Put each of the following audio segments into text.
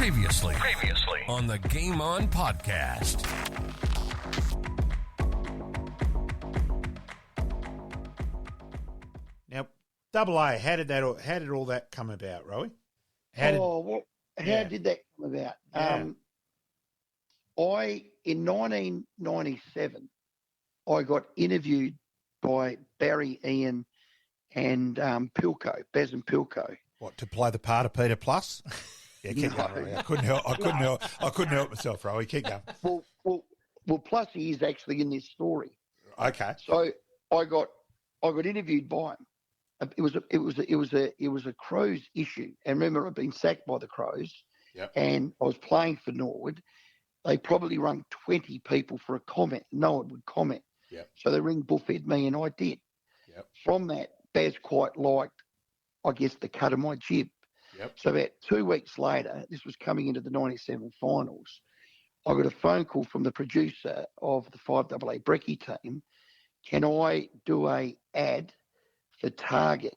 Previously on the Game On podcast. Now, Double A, how did all that come about, Rowie? How did that come about? Yeah. In 1997, I got interviewed by Barry, Ian, and Pilco, Baz and Pilco. What, to play the part of Peter Plus? Yeah, keep going, Rowie. I couldn't help myself, Rowie. Keep going. Well, Plussy is actually in this story. Okay. So I got interviewed by him. It was a Crows issue, and remember, I'd been sacked by the Crows, Yep. and I was playing for Norwood. They probably rung 20 people for a comment. No one would comment. Yep. So they ring buffed me, and I did. Yep. From that, Baz quite liked, I guess, the cut of my jib. Yep. So about 2 weeks later, this was coming into the 97 finals, I got a phone call from the producer of the 5AA Brekkie team. Can I do a ad for Target,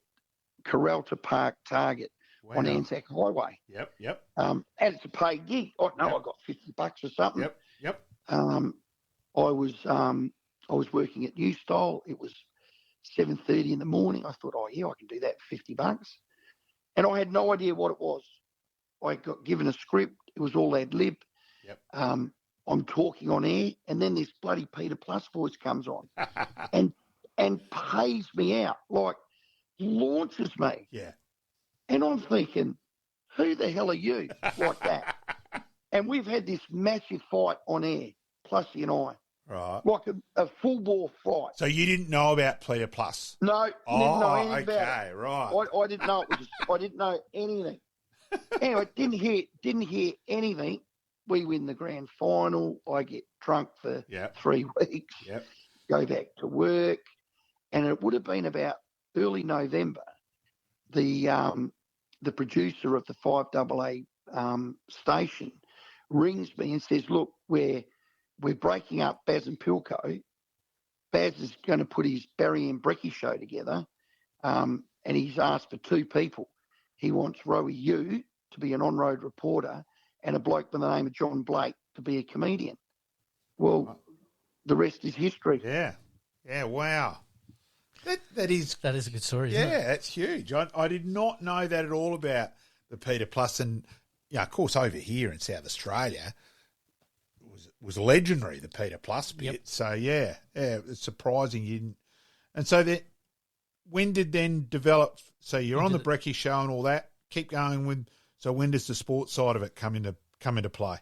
Corralta Park Target, on Anzac Highway? Yep. And it's a paid gig. I got $50 or something. Yep. I was working at New Style. It was 7:30 in the morning. I thought, I can do that for $50. And I had no idea what it was. I got given a script. It was all ad lib. Yep. I'm talking on air, and then this bloody Peter Plus voice comes on and pays me out, like launches me. Yeah. And I'm thinking, who the hell are you? Like that. And we've had this massive fight on air, Plussy and I. Right. Like a full-bore fight. So you didn't know about Peter Plus? No, didn't know anything about it. Okay, right. I didn't know I didn't know anything. Anyway, didn't hear anything. We win the grand final. I get drunk for 3 weeks. Yep. Go back to work, and it would have been about early November. The producer of the 5AA station rings me and says, "Look, we're breaking up Baz and Pilco. Baz is going to put his Barry and Brekkie show together, and he's asked for 2 people. He wants Rowie Yu to be an on-road reporter and a bloke by the name of John Blake to be a comedian." Well, the rest is history. Yeah, wow. That is a good story, isn't it? Yeah, that's huge. I did not know that at all about the Peter Plus. And, of course, over here in South Australia, was legendary, the Peter Plus bit. Yep. So, it's surprising you didn't. And so when did then develop? So you're on the Brekkie show and all that. Keep going with. So when does the sports side of it come into play?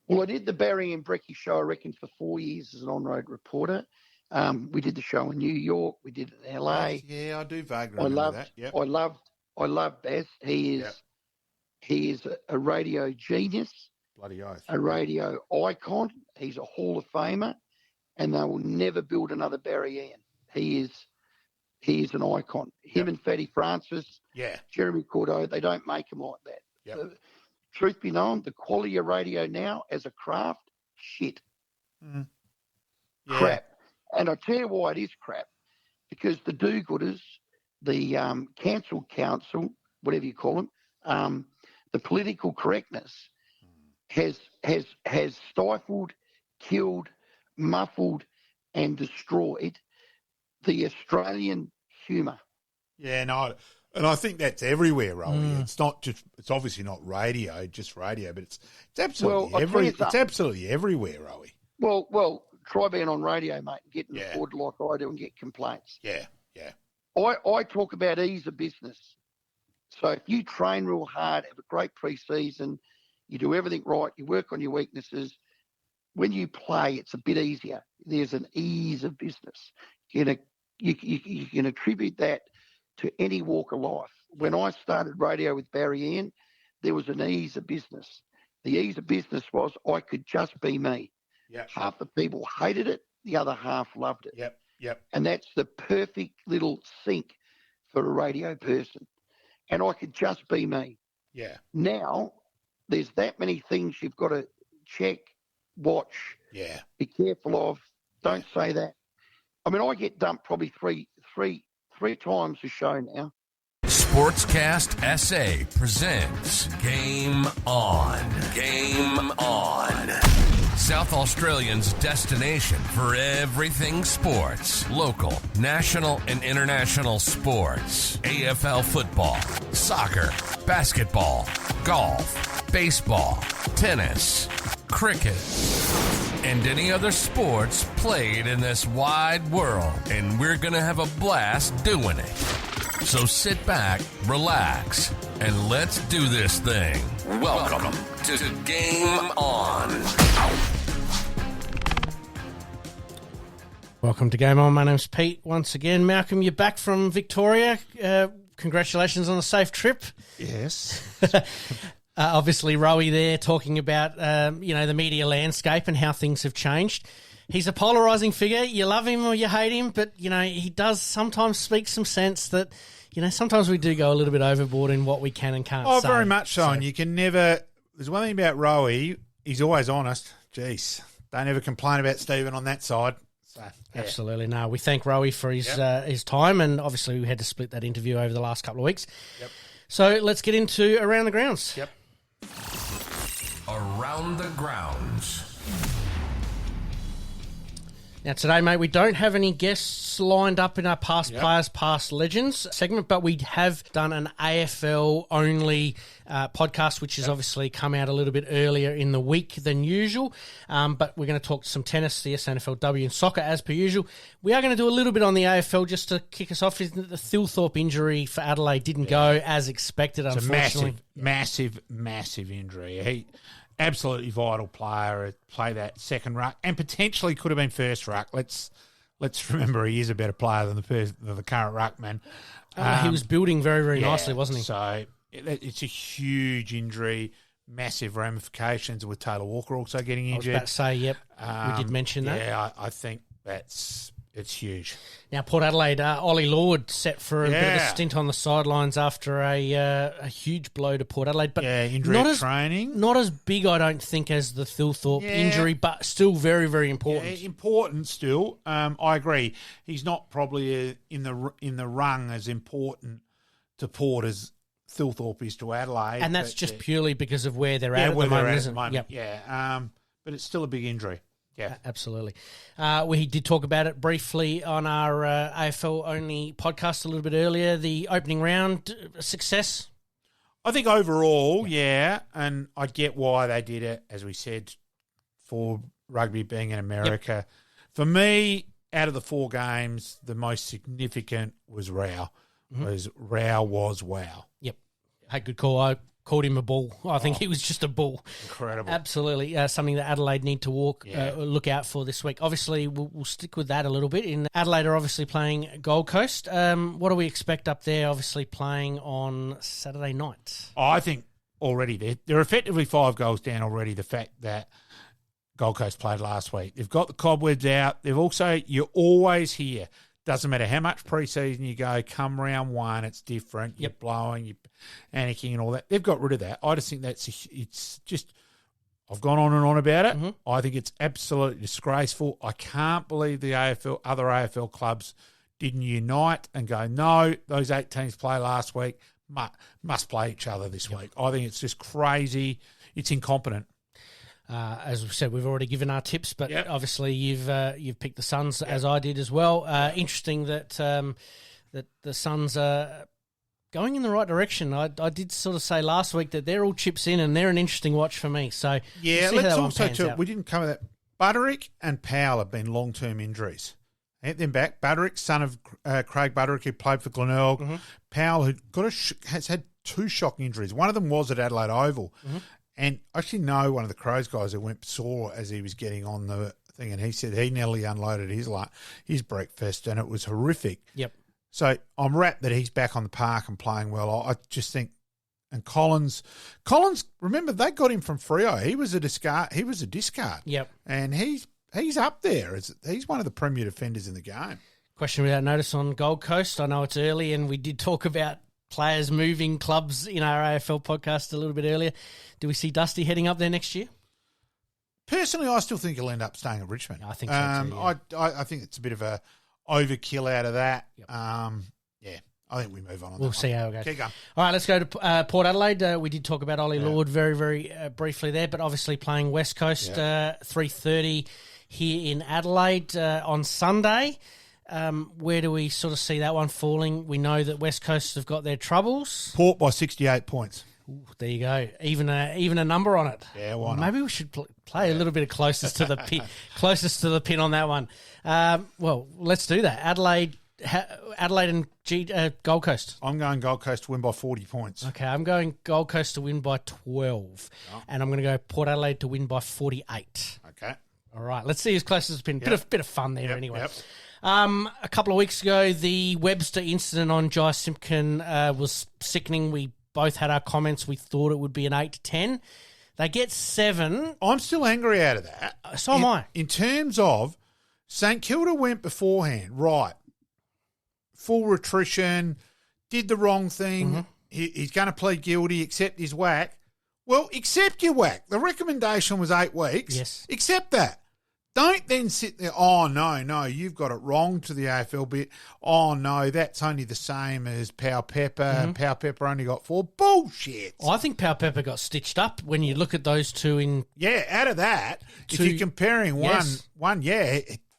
Well, I did the Barry and Brekkie show, I reckon, for 4 years as an on-road reporter. We did the show in New York. We did it in LA. Yeah, I do vaguely remember that. Yep. I love Baz. He is a radio genius. Bloody oath. A radio icon. He's a Hall of Famer, and they will never build another Barry Ian. He is an icon. Him and Fatty Francis, Jeremy Cordeaux, they don't make him like that. Yep. So, truth be known, the quality of radio now as a craft, shit. Mm. Crap. And I tell you why it is crap. Because the do-gooders, the cancel council, whatever you call them, the political correctness has stifled, killed, muffled, and destroyed the Australian humour. Yeah, no, and I think that's everywhere, Rowie. It's not just, it's obviously not just radio, but it's absolutely it's absolutely everywhere, Rowie. Well, try being on radio, mate, and getting reported like I do and get complaints. Yeah. I talk about ease of business. So if you train real hard, have a great pre-season, you do everything right, you work on your weaknesses, when you play, it's a bit easier. There's an ease of business. You can attribute that to any walk of life. When I started radio with Barry Ian, there was an ease of business. The ease of business was I could just be me. Yep. Half the people hated it, the other half loved it. Yep. And that's the perfect little sync for a radio person. And I could just be me. Yeah. Now, there's that many things you've got to check, watch, be careful of. Don't say that. I mean, I get dumped probably three times a show now. Sportscast SA presents Game On. Game On. South Australians' destination for everything sports. Local, national, and international sports. AFL football, soccer, basketball, golf, baseball, tennis, cricket, and any other sports played in this wide world. And we're going to have a blast doing it. So sit back, relax, and let's do this thing. Welcome to Game On. Welcome to Game On. My name's Pete. Once again, Malcolm, you're back from Victoria. Congratulations on a safe trip. Yes. Obviously, Rowie there talking about the media landscape and how things have changed. He's a polarising figure. You love him or you hate him, but he does sometimes speak some sense that sometimes we do go a little bit overboard in what we can and can't say. Oh, very much so. And you can never. There's one thing about Rowie. He's always honest. Jeez, don't ever complain about Stephen on that side. So, yeah. Absolutely. No, we thank Rowie for his time, and obviously we had to split that interview over the last couple of weeks. Yep. So let's get into Around the Grounds. Yep. Around the Grounds. Now today, mate, we don't have any guests lined up in our Past Players, Past Legends segment, but we have done an AFL-only podcast, which has obviously come out a little bit earlier in the week than usual. But we're going to talk some tennis, the SANFL, and soccer as per usual. We are going to do a little bit on the AFL just to kick us off. The Thilthorpe injury for Adelaide didn't go as expected, It's unfortunately. a massive injury. He absolutely vital player. Play that second ruck and potentially could have been first ruck. Let's remember he is a better player than the current ruckman. He was building very, very nicely, wasn't he? So it's a huge injury, massive ramifications with Taylor Walker also getting injured. I was about to say, yep, we did mention that. Yeah, I think it's huge. Now, Port Adelaide, Ollie Lord set for a bit of a stint on the sidelines after a huge blow to Port Adelaide. But injury not at training. Not as big, I don't think, as the Thilthorpe injury, but still very, very important. Yeah, important still. I agree. He's not probably in the rung as important to Port as Thilthorpe is to Adelaide. And that's just purely because of where they're at the moment, isn't it? Yep. Yeah, but it's still a big injury. Yeah, absolutely. We did talk about it briefly on our AFL-only podcast a little bit earlier. The opening round, success? I think overall, and I get why they did it, as we said, for rugby being in America. Yep. For me, out of the 4 games, the most significant was Rao. Rao was wow. Yep. Hey, good call. I called him a bull. I think he was just a bull. Incredible. Absolutely. Something that Adelaide need to look out for this week. Obviously, we'll stick with that a little bit. In Adelaide are obviously playing Gold Coast. What do we expect up there, obviously playing on Saturday night? I think already they're effectively 5 goals down already, the fact that Gold Coast played last week. They've got the cobwebs out. They've also, you're always here. Doesn't matter how much preseason you go, come round 1, it's different. You're blowing, you're panicking and all that. They've got rid of that. I just think it's just, I've gone on and on about it. Mm-hmm. I think it's absolutely disgraceful. I can't believe the other AFL clubs didn't unite and go, no, those 8 teams play last week, must play each other this week. I think it's just crazy. It's incompetent. As we've said, we've already given our tips, but obviously you've picked the Suns as I did as well. Interesting that that the Suns are going in the right direction. I did sort of say last week that they're all chips in and they're an interesting watch for me. So let's also we didn't cover that. Butterick and Powell have been long-term injuries. Get them back. Butterick, son of Craig Butterick, who played for Glenelg. Mm-hmm. Powell, who has had 2 shock injuries. One of them was at Adelaide Oval. Mm-hmm. And I actually know one of the Crows guys who saw as he was getting on the thing, and he said he nearly unloaded his breakfast, and it was horrific. Yep. So I'm wrapped that he's back on the park and playing well. I just think, and Collins, remember they got him from Freo. He was a discard. Yep. And he's up there. He's one of the premier defenders in the game. Question without notice on Gold Coast. I know it's early, and we did talk about players moving clubs in our AFL podcast a little bit earlier. Do we see Dusty heading up there next year? Personally, I still think he'll end up staying at Richmond. I think so too, I think it's a bit of a overkill out of that. Yep. I think we move on. We'll see how it goes. Keep going. All right, let's go to Port Adelaide. We did talk about Ollie Lord very, very briefly there, but obviously playing West Coast 3:30 here in Adelaide on Sunday. Where do we sort of see that one falling? We know that West Coast have got their troubles. Port by 68 points. Ooh, there you go. Even a number on it. Yeah, why not? Maybe we should play a little bit of closest to the pin on that one. Well, let's do that. Adelaide and Gold Coast. I'm going Gold Coast to win by 40 points. Okay, I'm going Gold Coast to win by 12. Oh. And I'm going to go Port Adelaide to win by 48. Okay. All right, let's see as close as the pin. Bit of fun there anyway. Yep. A couple of weeks ago, the Webster incident on Jai Simpkin was sickening. We both had our comments. We thought it would be an 8 to 10. They get 7. I'm still angry out of that. So am I. In terms of St Kilda went beforehand, right, full attrition, did the wrong thing. Mm-hmm. He's going to plead guilty, accept his whack. Well, accept your whack. The recommendation was 8 weeks. Yes. Accept that. Don't then sit there, oh, no, you've got it wrong to the AFL bit. Oh, no, that's only the same as Power Pepper. Mm-hmm. Power Pepper only got 4. Bullshit. I think Power Pepper got stitched up when you look at those two in... Yeah, out of that, if you're comparing one,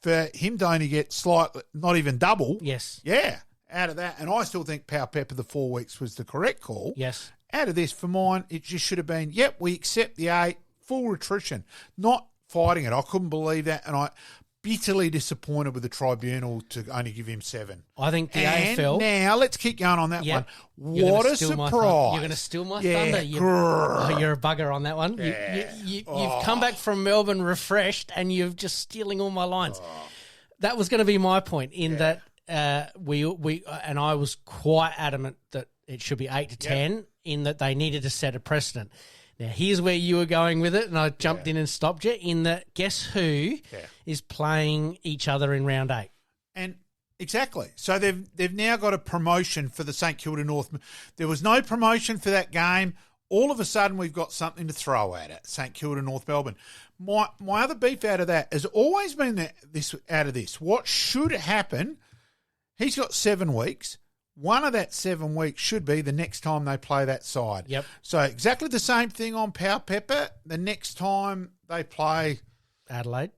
for him to only get slightly, not even double. Yes. Yeah, out of that. And I still think Power Pepper, the 4 weeks, was the correct call. Yes. Out of this, for mine, it just should have been, we accept the 8, full attrition, not fighting it. I couldn't believe that, and I bitterly disappointed with the tribunal to only give him 7. I think the AFL... Now, let's keep going on that one. What a surprise. You're going to steal my thunder. You're a bugger on that one. Yeah. You've come back from Melbourne refreshed, and you're just stealing all my lines. That was going to be my point in that we and I was quite adamant that it should be 8 to 10 in that they needed to set a precedent. Now, here's where you were going with it, and I jumped in and stopped you, in that guess who is playing each other in round 8? And exactly. So they've now got a promotion for the St Kilda North. There was no promotion for that game. All of a sudden, we've got something to throw at it, St Kilda North Melbourne. My other beef out of that has always been this. What should happen, he's got 7 weeks. One of that 7 weeks should be the next time they play that side. Yep. So exactly the same thing on Power Pepper. The next time they play Adelaide.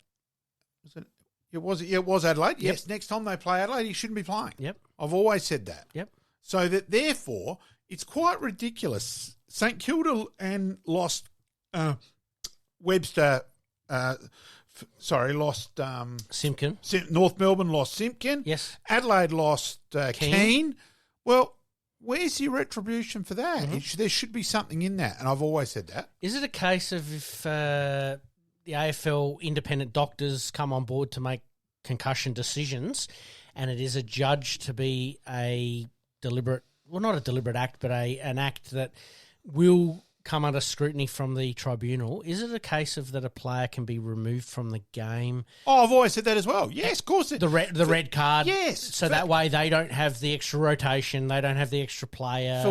It was Adelaide. Yes. Next time they play Adelaide, he shouldn't be playing. Yep. I've always said that. Yep. So that therefore it's quite ridiculous. St Kilda lost Webster. Lost Simpkin. North Melbourne lost Simpkin. Yes. Adelaide lost Keane. Well, where's your retribution for that? Mm-hmm. There should be something in that, and I've always said that. Is it a case of if the AFL independent doctors come on board to make concussion decisions, and it is a judge to be a deliberate, well, not a deliberate act, but an act that will come under scrutiny from the tribunal, is it a case of that a player can be removed from the game? Oh, I've always said that as well. Yes, of course. The red card. Yes. So that way they don't have the extra rotation, they don't have the extra player.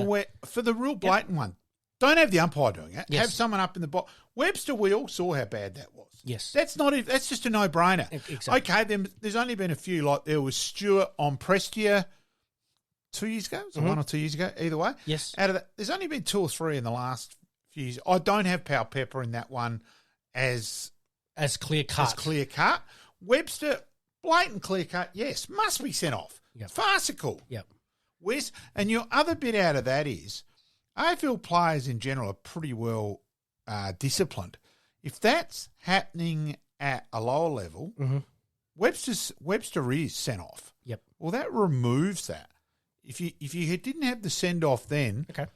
For the real blatant one, don't have the umpire doing it. Yes. Have someone up in the box. Webster, we all saw how bad that was. Yes. That's just a no-brainer. Exactly. Okay, there's only been a few, like there was Stewart on Prestia 2 years ago. Was it 1 or 2 years ago? Either way. Yes. Out of that, there's only been 2 or 3 in the last few years. I don't have Power Pepper in that one as clear cut. Webster, blatant clear cut, yes, must be sent off. Yep. Farcical. Yep. And your other bit out of that is AFL players in general are pretty well disciplined. If that's happening at a lower level, Webster is sent off. Yep. Well, that removes that. If you didn't have the send off then, okay,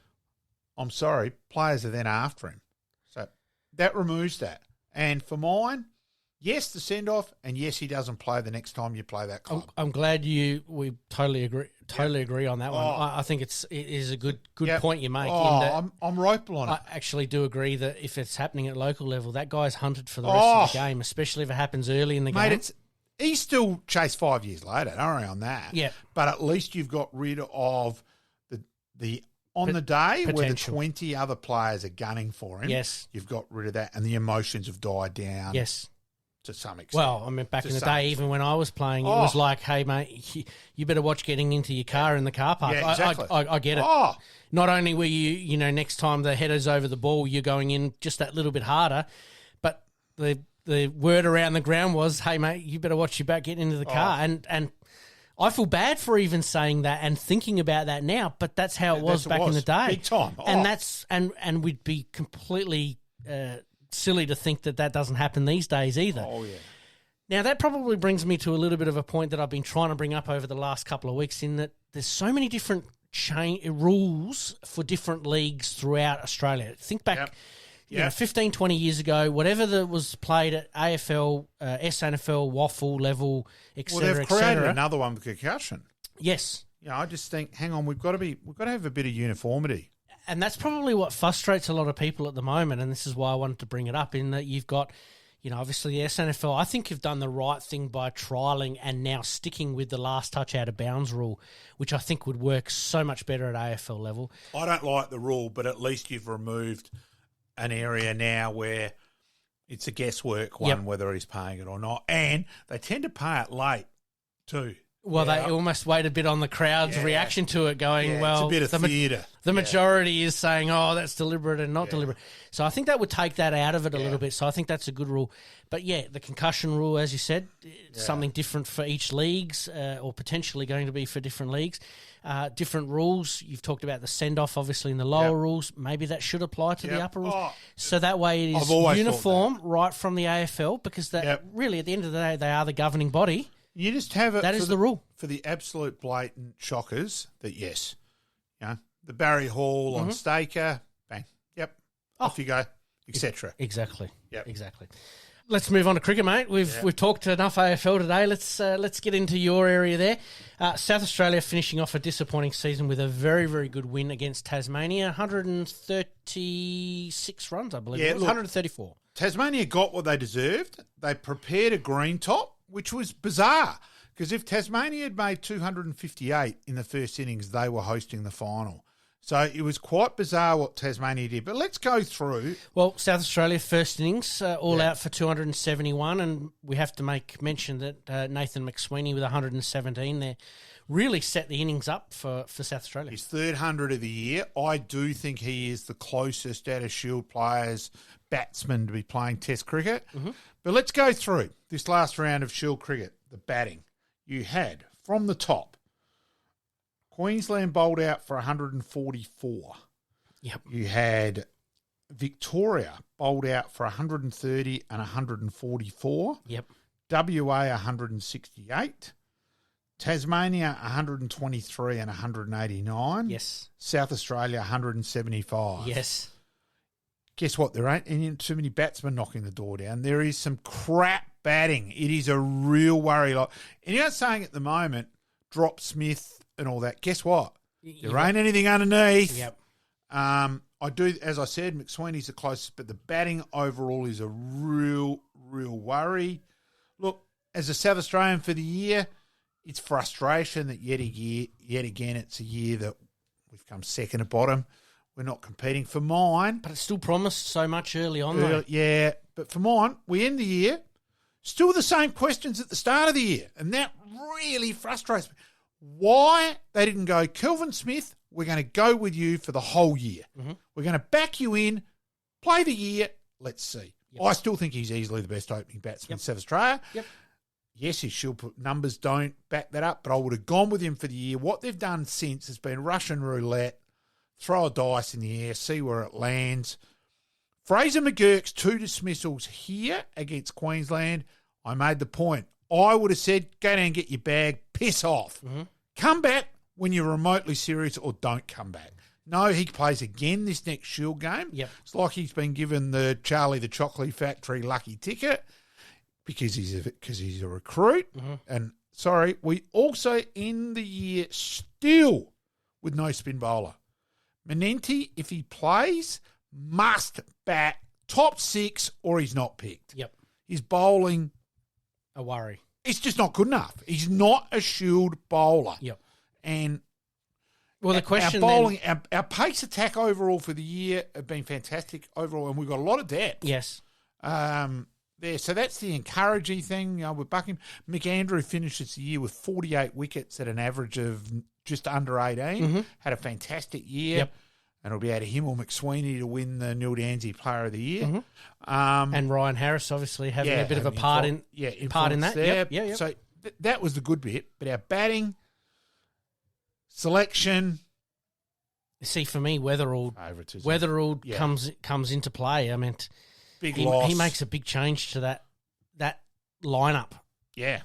I'm sorry, players are then after him. So that removes that. And for mine, yes, the send off, and yes, he doesn't play the next time you play that club. I'm glad we totally agree on that one. I think it is a good point you make. I'm ropeful on it. I actually do agree that if it's happening at local level, that guy's hunted for the rest of the game, especially if it happens early in the game. He's still chased 5 years later. Don't worry on that. Yeah. But at least you've got rid of the on the day where the 20 other players are gunning for him. Yes. You've got rid of that, and the emotions have died down. Yes. to some extent. Well, I mean, back in the day, even when I was playing, it was like, hey, mate, you better watch getting into your car in the car park. Yeah, exactly. I get it. Oh. Not only were you, next time the header's over the ball, you're going in just that little bit harder, but the word around the ground was, hey, mate, you better watch your back getting into the car. And I feel bad for even saying that and thinking about that now, but that's how it was back in the day. Big time. And that's and we'd be completely silly to think that doesn't happen these days either. Oh, yeah. Now, that probably brings me to a little bit of a point that I've been trying to bring up over the last couple of weeks, in that there's so many different rules for different leagues throughout Australia. Think back 15, 20 years ago, whatever that was played at AFL, SANFL, waffle level, etc. Well, they've created another one with concussion. Yes. I just think, hang on, we've got to have a bit of uniformity. And that's probably what frustrates a lot of people at the moment, and this is why I wanted to bring it up, in that you've got, obviously the SNFL, I think you've done the right thing by trialling and now sticking with the last touch out of bounds rule, which I think would work so much better at AFL level. I don't like the rule, but at least you've removed an area now where it's a guesswork one, whether he's paying it or not. And they tend to pay it late too. Well, they almost wait a bit on the crowd's reaction to it, going, well, it's a bit of theatre. The majority is saying, oh, that's deliberate and not deliberate. So I think that would take that out of it a little bit. So I think that's a good rule. But, the concussion rule, as you said, something different for each leagues, or potentially going to be for different leagues. Different rules. You've talked about the send-off, obviously, in the lower rules. Maybe that should apply to the upper rules. So that way it is uniform right from the AFL, because that really, at the end of the day, they are the governing body. You just have it. That is the rule. For the absolute blatant shockers that, the Barry Hall on Staker, bang, off you go, etc. Exactly. Yep. Exactly. Let's move on to cricket, mate. We've talked enough AFL today. Let's get into your area there. South Australia finishing off a disappointing season with a very, very good win against Tasmania, 136 runs, I believe. It was 134. Tasmania got what they deserved. They prepared a green top, which was bizarre, because if Tasmania had made 258 in the first innings, they were hosting the final. So it was quite bizarre what Tasmania did. But let's go through. Well, South Australia, first innings, all out for 271, and we have to make mention that Nathan McSweeney with 117 there really set the innings up for South Australia. His third 100 of the year. I do think he is the closest out of Shield players, batsmen, to be playing Test cricket. Mm-hmm. But let's go through this last round of Shield cricket, the batting. You had, from the top, Queensland bowled out for 144. Yep. You had Victoria bowled out for 130 and 144. Yep. WA 168. Tasmania 123 and 189. Yes. South Australia 175. Yes. Guess what? There ain't too many batsmen knocking the door down. There is some crap batting. It is a real worry. And you're saying at the moment, drop Smith and all that. Guess what? There ain't anything underneath. Yep. I do, as I said, McSweeney's the closest, but the batting overall is a real worry. Look, as a South Australian for the year, it's frustration that yet again it's a year that we've come second at bottom. We're not competing for mine. But it still promised so much early on, though. Yeah, but for mine, we end the year still the same questions at the start of the year, and that really frustrates me. Why they didn't go, Kelvin Smith, we're going to go with you for the whole year. Mm-hmm. We're going to back you in, play the year, let's see. Yep. I still think he's easily the best opening batsman in South Australia. Yep. Yes, his Shield numbers don't back that up, but I would have gone with him for the year. What they've done since has been Russian roulette, throw a dice in the air, see where it lands. Fraser McGurk's 2 dismissals here against Queensland. I made the point. I would have said, go down and get your bag, piss off. Mm-hmm. Come back when you're remotely serious, or don't come back. No, he plays again this next Shield game. Yep. It's like he's been given the Charlie the Chocolate Factory lucky ticket because he's a recruit. Mm-hmm. And, sorry, we also end the year still with no spin bowler. Menenti, if he plays, must bat top 6 or he's not picked. Yep. His bowling, a worry. It's just not good enough. He's not a Shield bowler. Yep. And the question our bowling, our pace attack overall for the year have been fantastic overall, and we've got a lot of depth. Yes. there. So that's the encouraging thing with Buckingham. McAndrew finishes the year with 48 wickets at an average of just under 18. Had a fantastic year. Yep. And it'll be out of him or McSweeney to win the Neil Danzy Player of the Year. And Ryan Harris obviously having a bit of a part in that. There. Yep. So that was the good bit. But our batting, selection. See, for me, Weatherall comes into play. I mean, big loss. He makes a big change to that lineup. Yeah.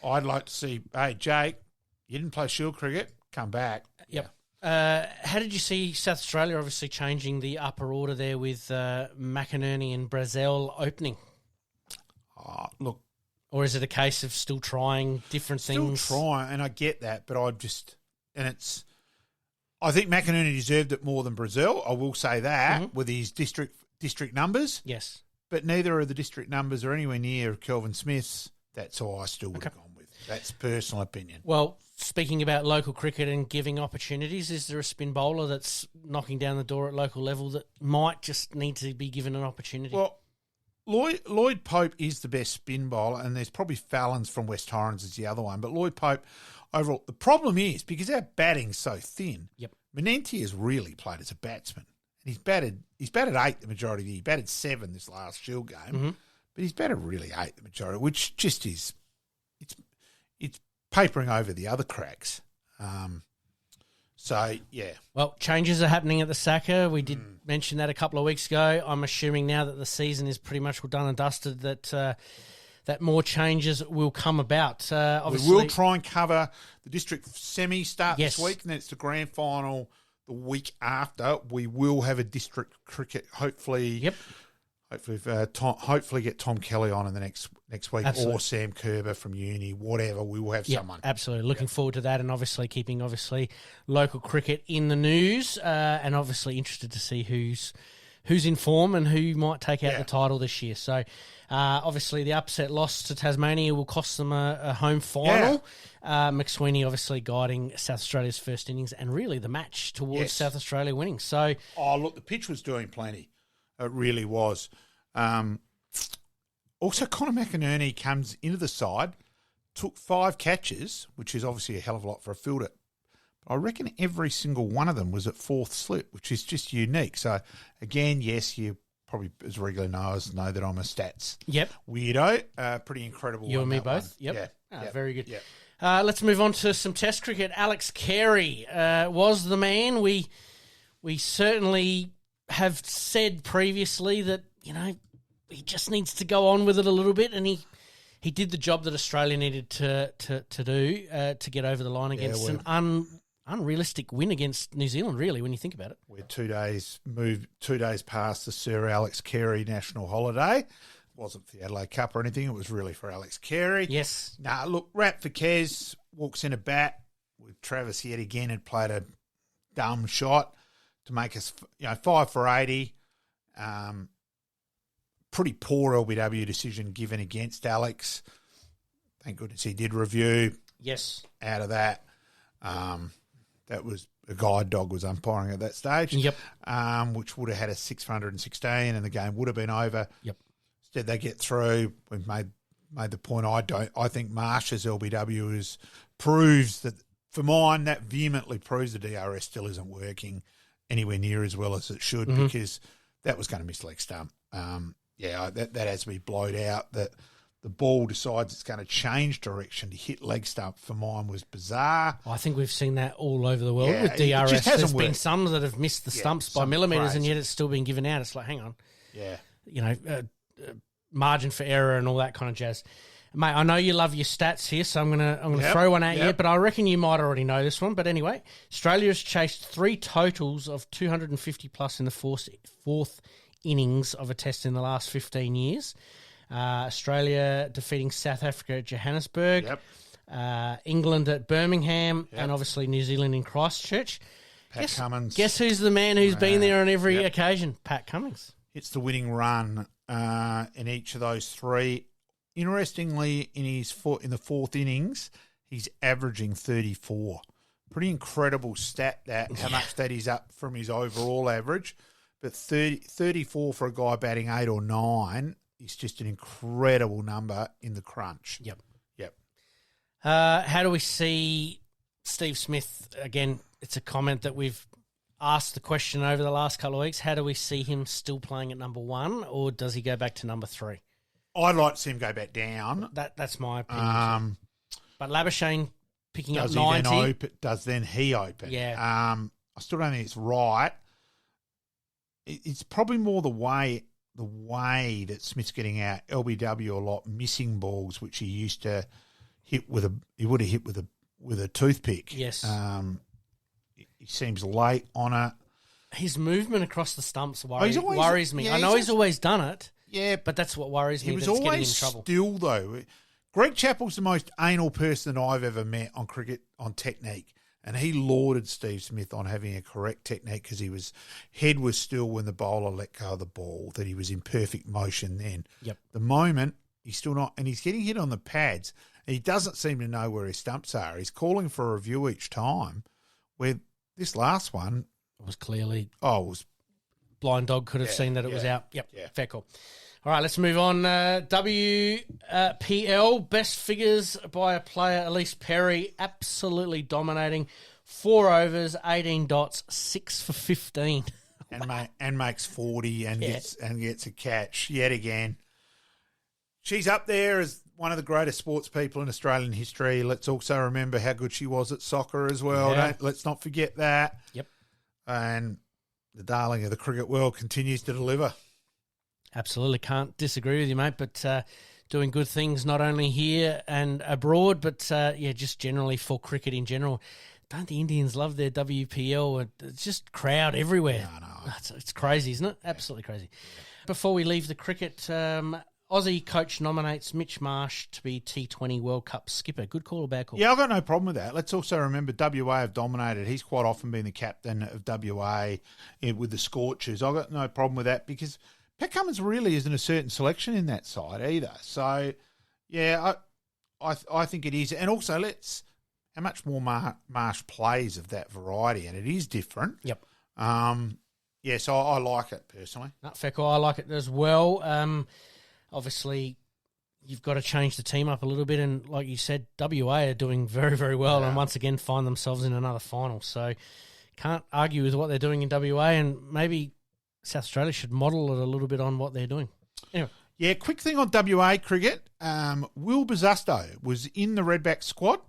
I'd like to see, hey, Jake, you didn't play Shield cricket, come back. Yep. How did you see South Australia obviously changing the upper order there with McInerney and Brazil opening? Look. Or is it a case of still trying different things? Still trying, and I get that, but I think McInerney deserved it more than Brazil. I will say that with his district numbers. Yes. But neither of the district numbers are anywhere near Kelvin Smith's. That's all I still would have gone with. That's personal opinion. Well, speaking about local cricket and giving opportunities, is there a spin bowler that's knocking down the door at local level that might just need to be given an opportunity? Well, Lloyd Pope is the best spin bowler, and there's probably Fallon's from West Torrens is the other one. But Lloyd Pope, overall, the problem is because our batting's so thin. Yep. Menenti has really played as a batsman, and he's batted 8 the majority of the year. He batted 7 this last Shield game, but he's batted really 8 the majority, which just is it's papering over the other cracks. So, yeah. Well, changes are happening at the Sacca. We did mention that a couple of weeks ago. I'm assuming now that the season is pretty much done and dusted that more changes will come about. Obviously, we will try and cover the district semi start this week, and then it's the grand final the week after. We will have a district cricket, hopefully. Yep. Hopefully get Tom Kelly on in the next week, Absolutely. or Sam Kerber from uni, whatever. We will have someone. Absolutely. Looking forward to that, and obviously keeping local cricket in the news, and obviously interested to see who's in form and who might take out the title this year. So obviously the upset loss to Tasmania will cost them a home final. McSweeney obviously guiding South Australia's first innings and really the match towards South Australia winning. So, look, the pitch was doing plenty. It really was. Also, Connor McInerney comes into the side, took 5 catches, which is obviously a hell of a lot for a fielder. I reckon every single one of them was at 4th slip, which is just unique. So, again, yes, you probably, as regular knowers, know that I'm a stats weirdo. Pretty incredible. You and me both? One. Yep. Very good. Yep. Let's move on to some Test cricket. Alex Carey was the man. We certainly have said previously that, he just needs to go on with it a little bit, and he did the job that Australia needed to do to get over the line against an unrealistic win against New Zealand, really, when you think about it. We're 2 days past the Sir Alex Carey national holiday. It wasn't for the Adelaide Cup or anything. It was really for Alex Carey. Yes. Look, Rap for Kez walks in a bat with Travis yet again had played a dumb shot to make us, 5 for 80. Pretty poor LBW decision given against Alex. Thank goodness he did review. Yes. Out of that. That was a guide dog was umpiring at that stage. Yep. Which would have had a 616 and the game would have been over. Yep. Instead they get through. We've made the point I think Marsh's LBW proves that, for mine, that vehemently proves the DRS still isn't working anywhere near as well as it should, because that was going to miss leg stump. That has to be blowed out. That the ball decides it's going to change direction to hit leg stump, for mine, was bizarre. I think we've seen that all over the world with DRS. There's been some that have missed the stumps by millimetres, and yet it's still been given out. It's like, hang on. Yeah. Margin for error and all that kind of jazz. Mate, I know you love your stats here, so I'm gonna throw one at you, but I reckon you might already know this one. But anyway, Australia has chased 3 totals of 250 plus in the fourth innings of a test in the last 15 years. Australia defeating South Africa at Johannesburg, England at Birmingham, and obviously New Zealand in Christchurch. Pat Cummins. Guess who's the man who's been there on every occasion? Pat Cummins. It's the winning run in each of those 3. Interestingly, in the 4th innings, he's averaging 34. Pretty incredible stat how much that is up from his overall average. But 34 for a guy batting 8 or 9 is just an incredible number in the crunch. Yep. Yep. How do we see Steve Smith? Again, it's a comment that we've asked the question over the last couple of weeks. How do we see him still playing at number 1, or does he go back to number 3? I'd like to see him go back down. That's my opinion. But Labuschagne picking up 90. Does he open? Yeah. I still don't think it's right. It's probably more the way that Smith's getting out LBW a lot, missing balls, which he used to hit with a toothpick. Yes. He seems late on it. His movement across the stumps worries me. Yeah, I know he's always done it. Yeah, but that's what worries me. He was always always getting in trouble. still though. Greg Chappell's the most anal person that I've ever met on cricket on technique. And he lauded Steve Smith on having a correct technique because his head was still when the bowler let go of the ball, that he was in perfect motion then. Yep. The moment, he's still not, and he's getting hit on the pads. And he doesn't seem to know where his stumps are. He's calling for a review each time, where this last one was clearly... Oh, it was... Blind dog could have seen that it was out. Yep, yeah. Fair call. All right, let's move on. WPL, best figures by a player, Alex Carey, absolutely dominating. 4 overs, 18 dots, 6 for 15. and makes 40 and gets a catch yet again. She's up there as one of the greatest sports people in Australian history. Let's also remember how good she was at soccer as well. Yeah. Let's not forget that. Yep. And the darling of the cricket world continues to deliver. Absolutely. Can't disagree with you, mate, but doing good things not only here and abroad, but, just generally for cricket in general. Don't the Indians love their WPL? It's just crowd everywhere. No. It's crazy, isn't it? Absolutely crazy. Before we leave the cricket, Aussie coach nominates Mitch Marsh to be T20 World Cup skipper. Good call or bad call? Yeah, I've got no problem with that. Let's also remember WA have dominated. He's quite often been the captain of WA with the Scorchers. I've got no problem with that because Pat Cummins really isn't a certain selection in that side either. So, yeah, I think it is. And also, how much more Marsh plays of that variety, and it is different. Yep. So I like it personally. No, fair call. I like it as well. Obviously, you've got to change the team up a little bit, and like you said, WA are doing very, very well, and once again find themselves in another final. So, can't argue with what they're doing in WA, and maybe South Australia should model it a little bit on what they're doing. Anyway. Yeah, quick thing on WA cricket. Will Bazusto was in the Redbacks squad,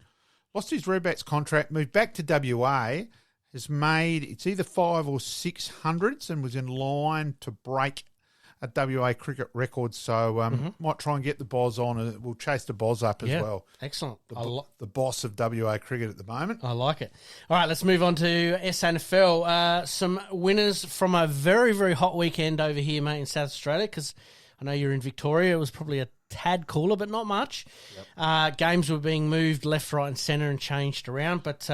lost his Redbacks contract, moved back to WA, has made, it's either 500 or 600s and was in line to break a WA cricket record. So might try and get the Boz on. We'll chase the Boz up as well. Excellent. The boss of WA cricket at the moment. I like it. All right, let's move on to SANFL. Some winners from a very, very hot weekend over here, mate, in South Australia, because I know you're in Victoria. It was probably a tad cooler, but not much. Yep. Games were being moved left, right and centre and changed around, but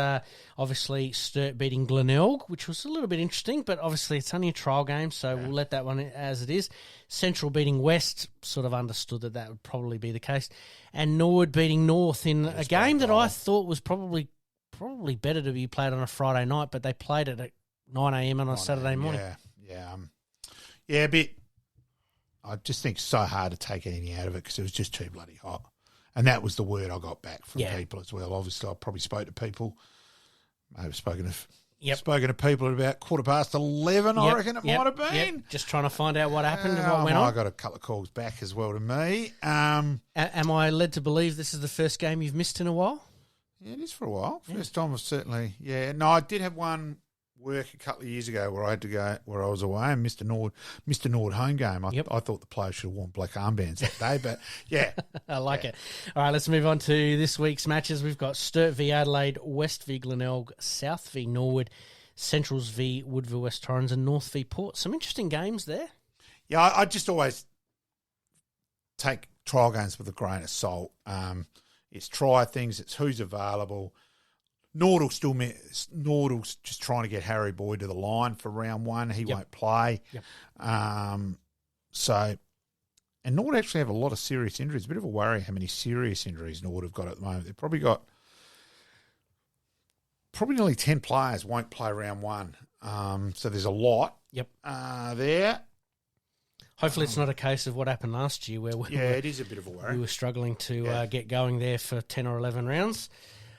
obviously Sturt beating Glenelg, which was a little bit interesting, but obviously it's only a trial game, so we'll let that one as it is. Central beating West, sort of understood that would probably be the case, and Norwood beating North in a game that I thought was probably better to be played on a Friday night, but they played it at 9 a.m. on a Saturday morning. A bit. I just think it's so hard to take anything out of it because it was just too bloody hot. And that was the word I got back from people as well. Obviously, I probably spoke to people. I have spoken to people at about 11:15, I reckon it might have been. Yep. Just trying to find out what happened and what went on. I got a couple of calls back as well to me. Am I led to believe this is the first game you've missed in a while? Yeah, it is for a while. First time was certainly, No, I did have one work a couple of years ago where I had to go, where I was away, and Mr. Nord home game. I thought the players should have worn black armbands that day, but yeah. I like it. All right, let's move on to this week's matches. We've got Sturt v Adelaide, West v Glenelg, South v Norwood, Centrals v Woodville West Torrens, and North v Port. Some interesting games there. Yeah, I just always take trial games with a grain of salt. It's try things, it's who's available. Nordell's just trying to get Harry Boyd to the line for round one. He won't play. Yep. And Nord actually have a lot of serious injuries. A bit of a worry how many serious injuries Nord have got at the moment. They've probably got nearly 10 players won't play round one. So there's a lot there. Hopefully it's not a case of what happened last year where it is a bit of a worry. We were struggling to get going there for 10 or 11 rounds.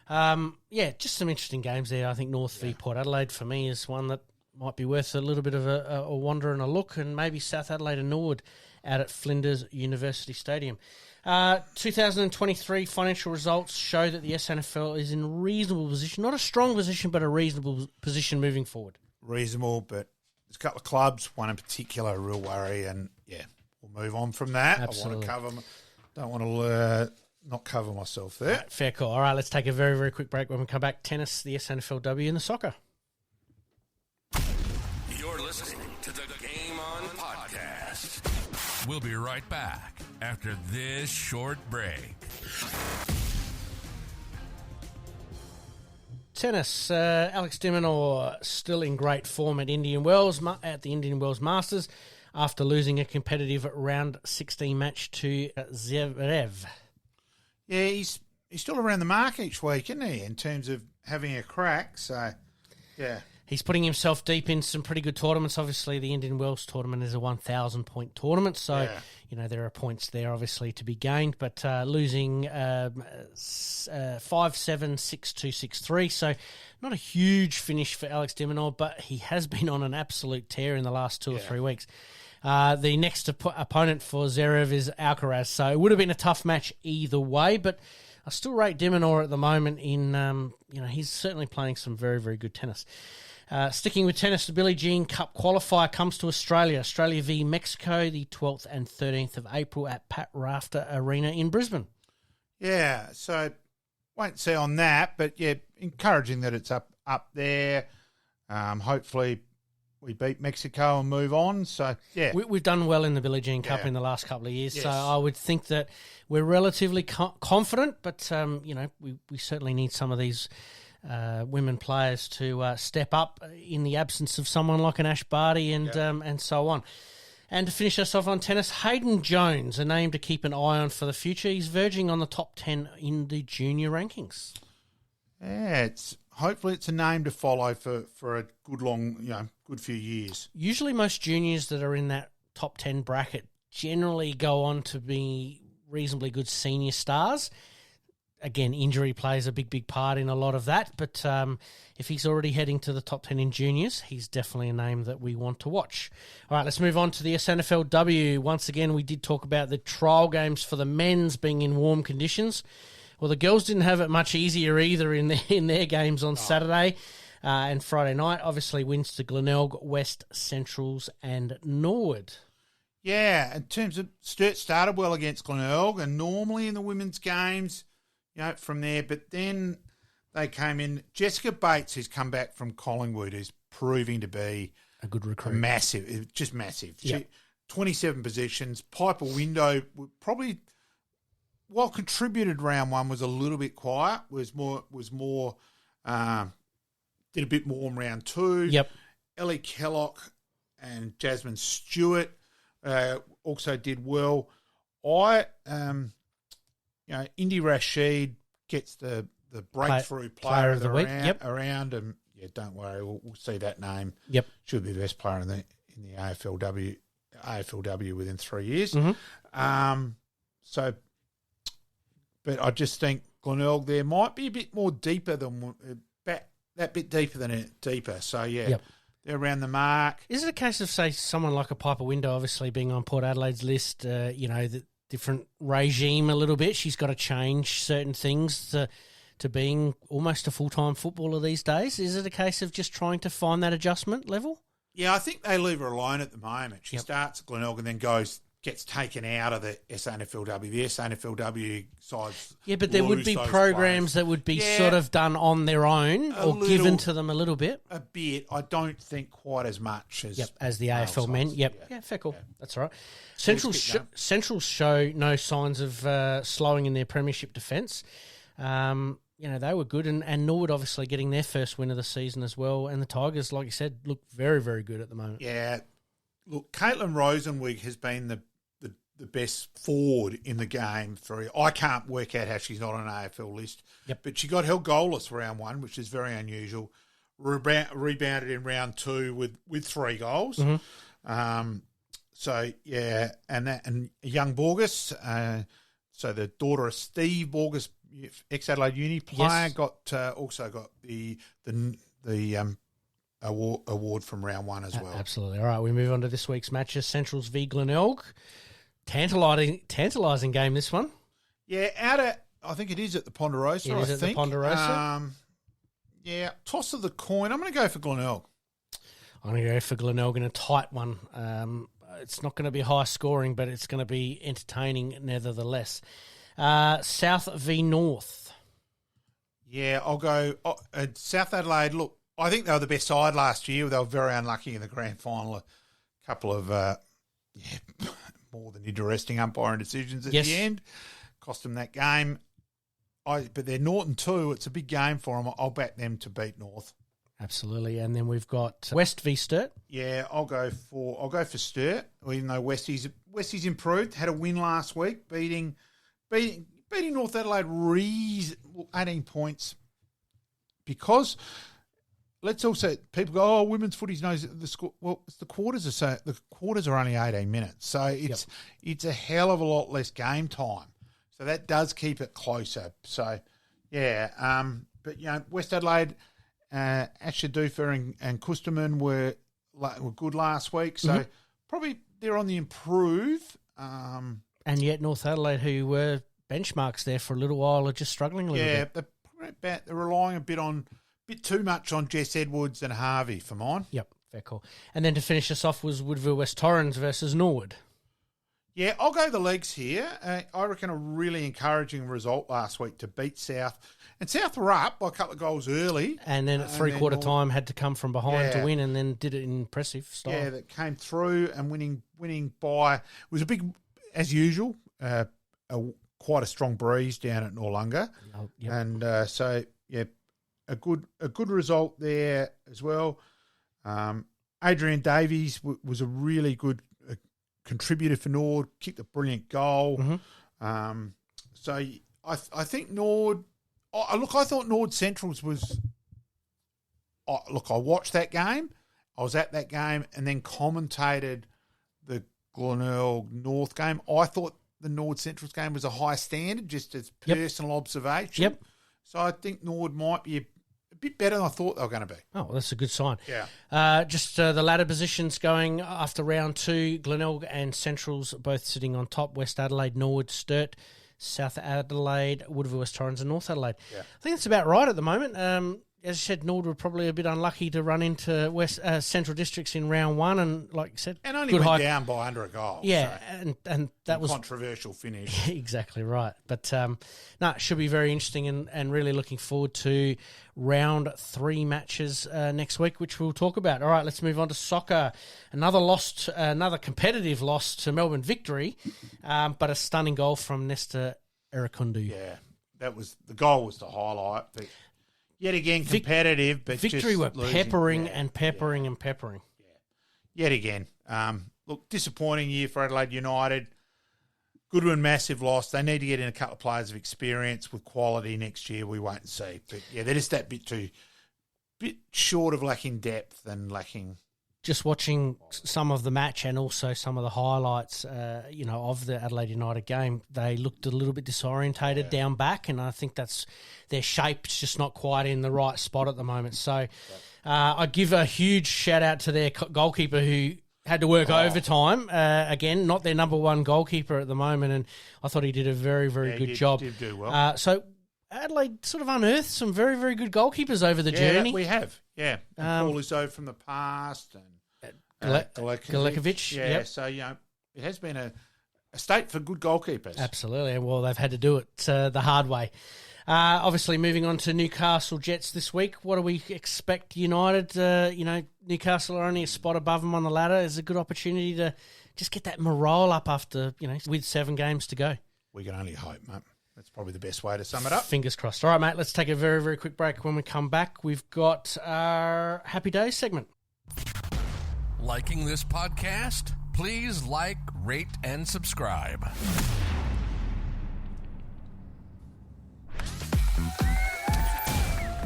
Just some interesting games there. I think North v Port Adelaide for me is one that might be worth a little bit of a wander and a look, and maybe South Adelaide and Norwood out at Flinders University Stadium. 2023 financial results show that the SANFL is in a reasonable position. Not a strong position, but a reasonable position moving forward. Reasonable, but there's a couple of clubs, one in particular, a real worry, and we'll move on from that. Absolutely. Don't want to not cover myself there. Right, fair call. All right, let's take a very, very quick break. When we come back, tennis, the SANFLW, and the soccer. You're listening to the Game On Podcast. We'll be right back after this short break. Tennis, Alex de Mineur still in great form at the Indian Wells Masters after losing a competitive round 16 match to Zverev. Yeah, he's still around the mark each week, isn't he, in terms of having a crack? So, yeah. He's putting himself deep in some pretty good tournaments. Obviously, the Indian Wells tournament is a 1,000-point tournament, so there are points there obviously to be gained. But losing 5-7, 6-2, 6-3, so not a huge finish for Alex de Mineur, but he has been on an absolute tear in the last 2 or 3 weeks. The next opponent for Zverev is Alcaraz, so it would have been a tough match either way, but I still rate de Mineur at the moment in, he's certainly playing some very, very good tennis. Sticking with tennis, the Billie Jean Cup qualifier comes to Australia. Australia v Mexico, the 12th and 13th of April at Pat Rafter Arena in Brisbane. Yeah, so won't see on that, but encouraging that it's up there. Hopefully we beat Mexico and move on. So, yeah. We've done well in the Billie Jean Cup in the last couple of years, so I would think that we're relatively confident, but, we certainly need some of these women players to step up in the absence of someone like an Ash Barty and so on. And to finish us off on tennis, Hayden Jones, a name to keep an eye on for the future. He's verging on the top 10 in the junior rankings. Yeah, hopefully it's a name to follow for a good few years. Usually most juniors that are in that top 10 bracket generally go on to be reasonably good senior stars. Again, injury plays a big part in a lot of that, but if he's already heading to the top 10 in juniors, he's definitely a name that we want to watch. All right, let's move on to the SANFLW. Once again, we did talk about the trial games for the men's being in warm conditions. Well, the girls didn't have it much easier either in their games on Saturday and Friday night. Obviously, wins to Glenelg, West, Centrals and Norwood. Yeah, in terms of Sturt started well against Glenelg, and normally in the women's games, from there, but then they came in. Jessica Bates, who's come back from Collingwood, is proving to be a good recruit. Massive. 27 positions. Piper Window probably, while contributed round one, was a little bit quiet. Was more did a bit more in round two. Yep. Ellie Kellock and Jasmine Stewart also did well. Indy Rashid gets the breakthrough player of the week around, and don't worry, we'll see that name. Yep, should be the best player in the AFLW within 3 years. Mm-hmm. But I just think Glenelg there might be a bit more deeper than that bit deeper than it deeper. So they're around the mark. Is it a case of say someone like a Piper Window, obviously being on Port Adelaide's list, the different regime a little bit. She's got to change certain things to being almost a full-time footballer these days. Is it a case of just trying to find that adjustment level? Yeah, I think they leave her alone at the moment. She starts at Glenelg and then gets taken out of the SANFLW. The SANFLW sides. Yeah, but there would be programs that would be sort of done on their own or given to them a little bit. A bit. I don't think quite as much as the AFL men. Yep. Yeah, fair call. That's all right. Centrals show no signs of slowing in their premiership defence. They were good, and Norwood obviously getting their first win of the season as well. And the Tigers, like you said, look very, very good at the moment. Yeah. Look, Caitlin Rosenwig has been the best forward in the game. I can't work out how she's not on an AFL list. Yep. But she got held goalless round one, which is very unusual. Rebounded in round two with 3 goals. Mm-hmm. So yeah, and young Borges. So the daughter of Steve Borges, ex-Adelaide Uni player, also got the award from round one as well. Absolutely. All right, we move on to this week's matches. Centrals v Glenelg. Tantalising game, this one. Yeah, I think it is at the Ponderosa. It is at the Ponderosa. Yeah, toss of the coin. I'm going to go for Glenelg. I'm going to go for Glenelg in a tight one. It's not going to be high scoring, but it's going to be entertaining nevertheless. South v North. Yeah, I'll go South Adelaide. Look, I think they were the best side last year. They were very unlucky in the grand final. A couple of more than interesting umpiring decisions at the end. Cost them that game. But they're Norton too. It's a big game for them. I'll back them to beat North. Absolutely. And then we've got West v Sturt. Yeah, I'll go for Sturt, even though Westie's improved. Had a win last week, beating North Adelaide 18 points. Because let's also people go, oh, women's footy's knows the score. Well, the quarters are only 18 minutes, so it's a hell of a lot less game time. So that does keep it closer. So yeah, but West Adelaide. Asher Dufer and Kusterman were good last week, so probably they're on the improve. And yet North Adelaide, who were benchmarks there for a little while, are just struggling a little bit. Yeah, they're relying a bit too much on Jess Edwards and Harvey for mine. Yep, fair call. And then to finish us off was Woodville West Torrens versus Norwood. Yeah, I'll go the legs here. I reckon a really encouraging result last week to beat South. And South were up by a couple of goals early. And then at three-quarter time had to come from behind to win and then did it in impressive style. Yeah, that came through and winning by... It was a big, as usual, quite a strong breeze down at Noarlunga. Oh, yep. And a good result there as well. Adrian Davies was a really good contributor for Nord, kicked a brilliant goal. So I think Nord... I thought Nord Centrals was... I watched that game. I was at that game and then commentated the Glenelg North game. I thought the Nord Centrals game was a high standard, just as personal observation. Yep. So I think Nord might be a bit better than I thought they were going to be. Oh, well, that's a good sign. Yeah. Just the ladder positions going after round two. Glenelg and Centrals both sitting on top. West Adelaide, Norwood, Sturt, South Adelaide, Woodville West Torrens and North Adelaide. Yeah. I think that's about right at the moment. As I said, Nord were probably a bit unlucky to run into West Central Districts in round one, and like you said, and only went down by under a goal. Yeah, so and that was controversial finish. Exactly right. But it should be very interesting, and really looking forward to round three matches next week, which we'll talk about. All right, let's move on to soccer. Another competitive loss to Melbourne Victory, but a stunning goal from Nesta Erakundu. Yeah, the goal was the highlight. But yet again, competitive, but Victory just were losing. peppering and peppering and peppering. Yeah. Yet again. Look, disappointing year for Adelaide United. Goodwin, massive loss. They need to get in a couple of players of experience with quality next year. We won't see. But, yeah, they're just that bit short of lacking depth and lacking... Just watching some of the match and also some of the highlights, of the Adelaide United game, they looked a little bit disorientated down back, and I think that's their shape's just not quite in the right spot at the moment. So I give a huge shout-out to their goalkeeper who had to work overtime. Again, not their number one goalkeeper at the moment, and I thought he did a very, very good job. Did do well. So Adelaide sort of unearthed some very, very good goalkeepers over the journey. We have, yeah. Paul Izzo from the past and Galekovic. Yeah, yep. So, it has been a state for good goalkeepers. Absolutely. Well, they've had to do it the hard way. Obviously, moving on to Newcastle Jets this week. What do we expect United? Newcastle are only a spot above them on the ladder. It's a good opportunity to just get that morale up after, with 7 games to go. We can only hope, mate. That's probably the best way to sum it up. Fingers crossed. All right, mate, let's take a very, very quick break. When we come back, we've got our Happy Days segment. Liking this podcast? Please like, rate, and subscribe.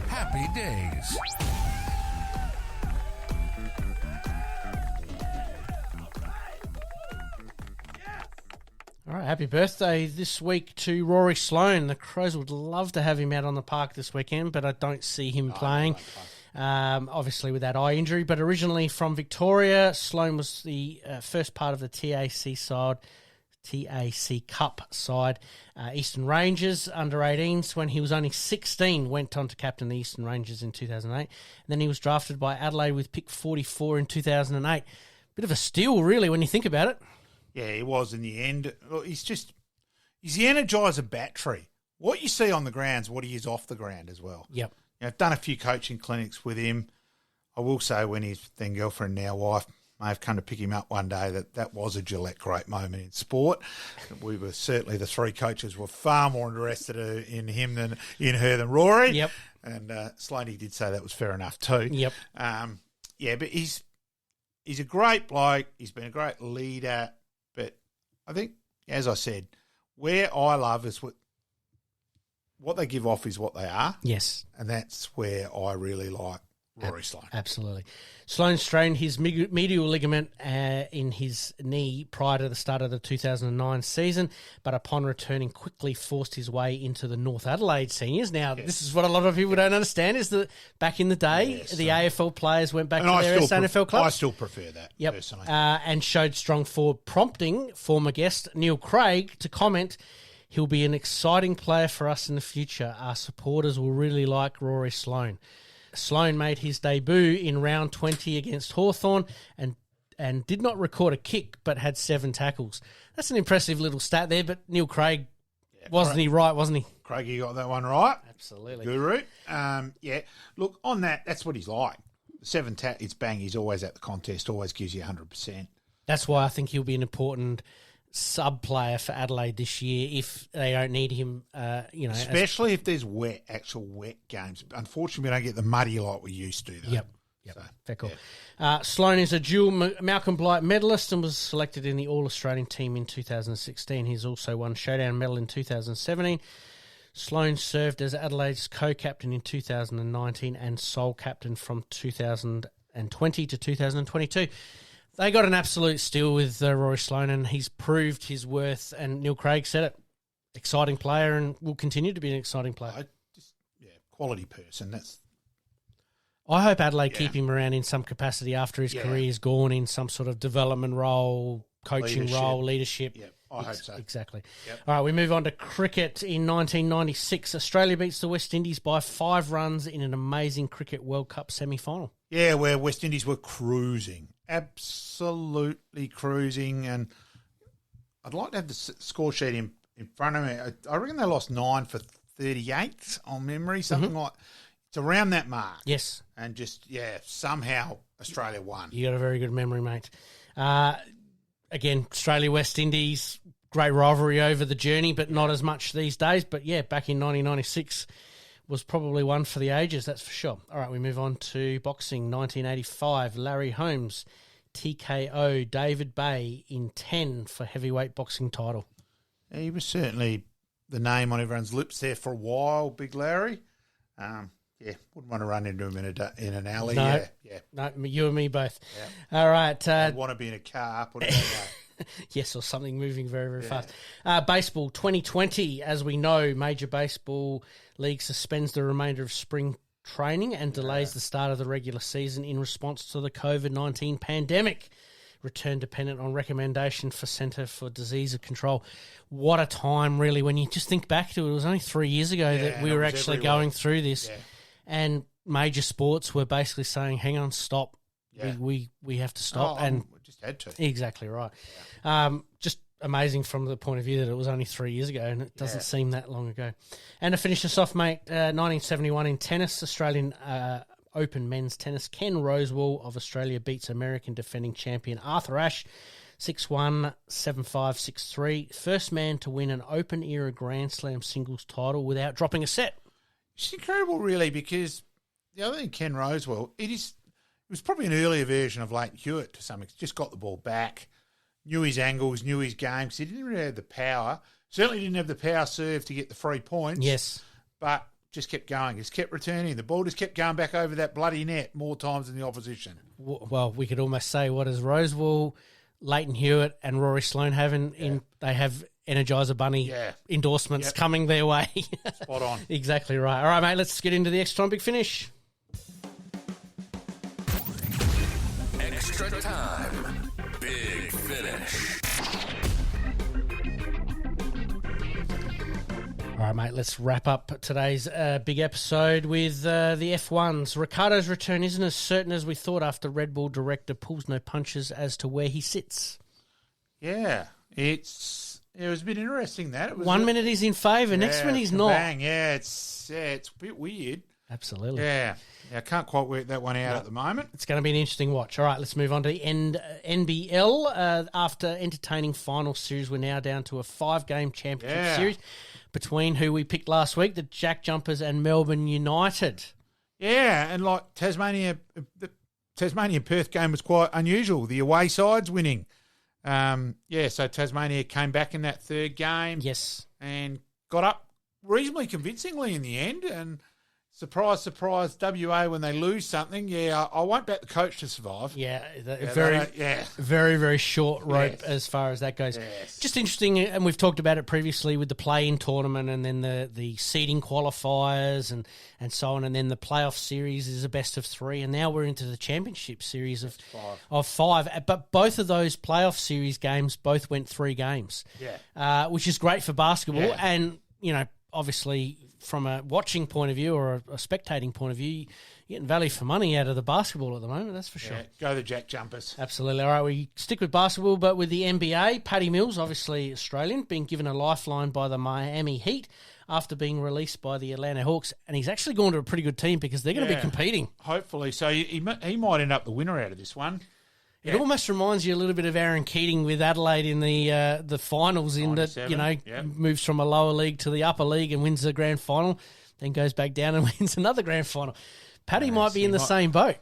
Happy Days. All right, happy birthday this week to Rory Sloane. The Crows would love to have him out on the park this weekend, but I don't see him playing. Obviously with that eye injury, but originally from Victoria, Sloane was the first part of the TAC Cup side, Eastern Rangers under 18s. When he was only 16, went on to captain the Eastern Rangers in 2008. And then he was drafted by Adelaide with pick 44 in 2008. Bit of a steal, really, when you think about it. Yeah, he was in the end. He's the Energizer battery. What you see on the ground's what he is off the ground as well. Yep. I've done a few coaching clinics with him. I will say when his then girlfriend, now wife, may have come to pick him up one day, that was a Gillette great moment in sport. We were certainly, the three coaches were far more interested in him than in her than Rory. Yep. And Slaney did say that was fair enough too. Yep. But he's a great bloke. He's been a great leader. But I think, as I said, where I love is what they give off is what they are. Yes. And that's where I really like Rory Sloane. Absolutely. Sloane strained his medial ligament in his knee prior to the start of the 2009 season, but upon returning quickly forced his way into the North Adelaide seniors. Now, This is what a lot of people don't understand, is that back in the day, the AFL players went back to their SANFL club. I still prefer that, personally. And showed strong forward, prompting former guest Neil Craig to comment, "He'll be an exciting player for us in the future. Our supporters will really like Rory Sloane." Sloane made his debut in round 20 against Hawthorn and did not record a kick but had 7 tackles. That's an impressive little stat there, but Neil Craig, wasn't he? Craigie got that one right. Absolutely. Guru. Look, on that's what he's like. 7 it's bang, he's always at the contest, always gives you 100%. That's why I think he'll be an important sub-player for Adelaide this year if they don't need him, Especially if there's actual wet games. Unfortunately, we don't get the muddy like we used to, though. Yep. So, fair call. Yeah. Sloane is a dual Malcolm Blight medalist and was selected in the All-Australian team in 2016. He's also won Showdown medal in 2017. Sloane served as Adelaide's co-captain in 2019 and sole captain from 2020 to 2022. They got an absolute steal with Rory Sloane, and he's proved his worth. And Neil Craig said it. Exciting player, and will continue to be an exciting player. Quality person. I hope Adelaide keep him around in some capacity after his career is gone, in some sort of development role, coaching role, leadership. Yeah, I hope so. Exactly. Yep. All right, we move on to cricket. In 1996, Australia beats the West Indies by 5 runs in an amazing Cricket World Cup semi-final. Yeah, where West Indies were cruising. Absolutely cruising. And I'd like to have the score sheet in front of me. I reckon they lost 9 for 38 on memory, something like. It's around that mark. Yes. And just, somehow Australia won. You got a very good memory, mate. Again, Australia-West Indies, great rivalry over the journey, but not as much these days. But, back in 1996 was probably one for the ages, that's for sure. All right, we move on to boxing. 1985, Larry Holmes, TKO David Bay in 10 for heavyweight boxing title. Yeah, he was certainly the name on everyone's lips there for a while, Big Larry. Wouldn't want to run into him in an alley. No, yeah. No, you and me both. Yeah. All right. I'd want to be in a car, put it that way. Yes, or something moving very, very fast. Baseball 2020, as we know, Major Baseball League suspends the remainder of spring training and delays the start of the regular season in response to the COVID-19 pandemic. Return dependent on recommendation for Centre for Disease Control. What a time, really, when you just think back to it. It was only 3 years ago that we were actually going through this. Yeah. And major sports were basically saying, hang on, stop. Yeah. We have to stop. And we just had to. Exactly right. Yeah. Just amazing from the point of view that it was only 3 years ago, and it doesn't seem that long ago. And to finish us off, mate, 1971 in tennis, Australian Open men's tennis, Ken Rosewall of Australia beats American defending champion Arthur Ashe 6-1, 7-5, 6-3. First man to win an Open-era Grand Slam singles title without dropping a set. It's incredible, really, because the other thing, Ken Rosewall, it was probably an earlier version of Leighton Hewitt to some extent. Just got the ball back, knew his angles, knew his game, because he didn't really have the power. Certainly didn't have the power serve to get the 3 points. Yes. But just kept going, just kept returning. The ball just kept going back over that bloody net more times than the opposition. Well, we could almost say, what does Rosewall, Leighton Hewitt and Rory Sloane have they have Energizer Bunny endorsements coming their way. Spot on. Exactly right. All right, mate, let's get into the extra time big finish. Extra time, big finish. All right, mate, let's wrap up today's big episode with the F1s. Riccardo's return isn't as certain as we thought after Red Bull director pulls no punches as to where he sits. Yeah, it was a bit interesting that. It was 1 minute he's in favour, next minute he's not. Bang, it's a bit weird. Absolutely. Yeah, I can't quite work that one out at the moment. It's going to be an interesting watch. All right, let's move on to the NBL. After entertaining final series, we're now down to a 5-game championship series between who we picked last week, the Jack Jumpers and Melbourne United. Yeah, and like the Tasmania-Perth game was quite unusual. The away sides winning. So Tasmania came back in that third game. Yes. And got up reasonably convincingly in the end. And surprise, surprise, WA when they lose something. Yeah, I won't bet the coach to survive. Very, very short rope as far as that goes. Yes. Just interesting, and we've talked about it previously with the play-in tournament and then the seeding qualifiers and so on, and then the playoff series is a best of 3, and now we're into the championship series of 5. But both of those playoff series games both went 3 games, which is great for basketball, and, obviously from a watching point of view or a spectating point of view, you're getting value for money out of the basketball at the moment, that's for sure. Go the Jack Jumpers. Absolutely. All right, we stick with basketball, but with the NBA, Paddy Mills, obviously Australian, being given a lifeline by the Miami Heat after being released by the Atlanta Hawks, and he's actually gone to a pretty good team because they're going to be competing. Hopefully. So he might end up the winner out of this one. It almost reminds you a little bit of Aaron Keating with Adelaide in the finals, in that moves from a lower league to the upper league and wins the grand final, then goes back down and wins another grand final. Paddy might be in the same boat.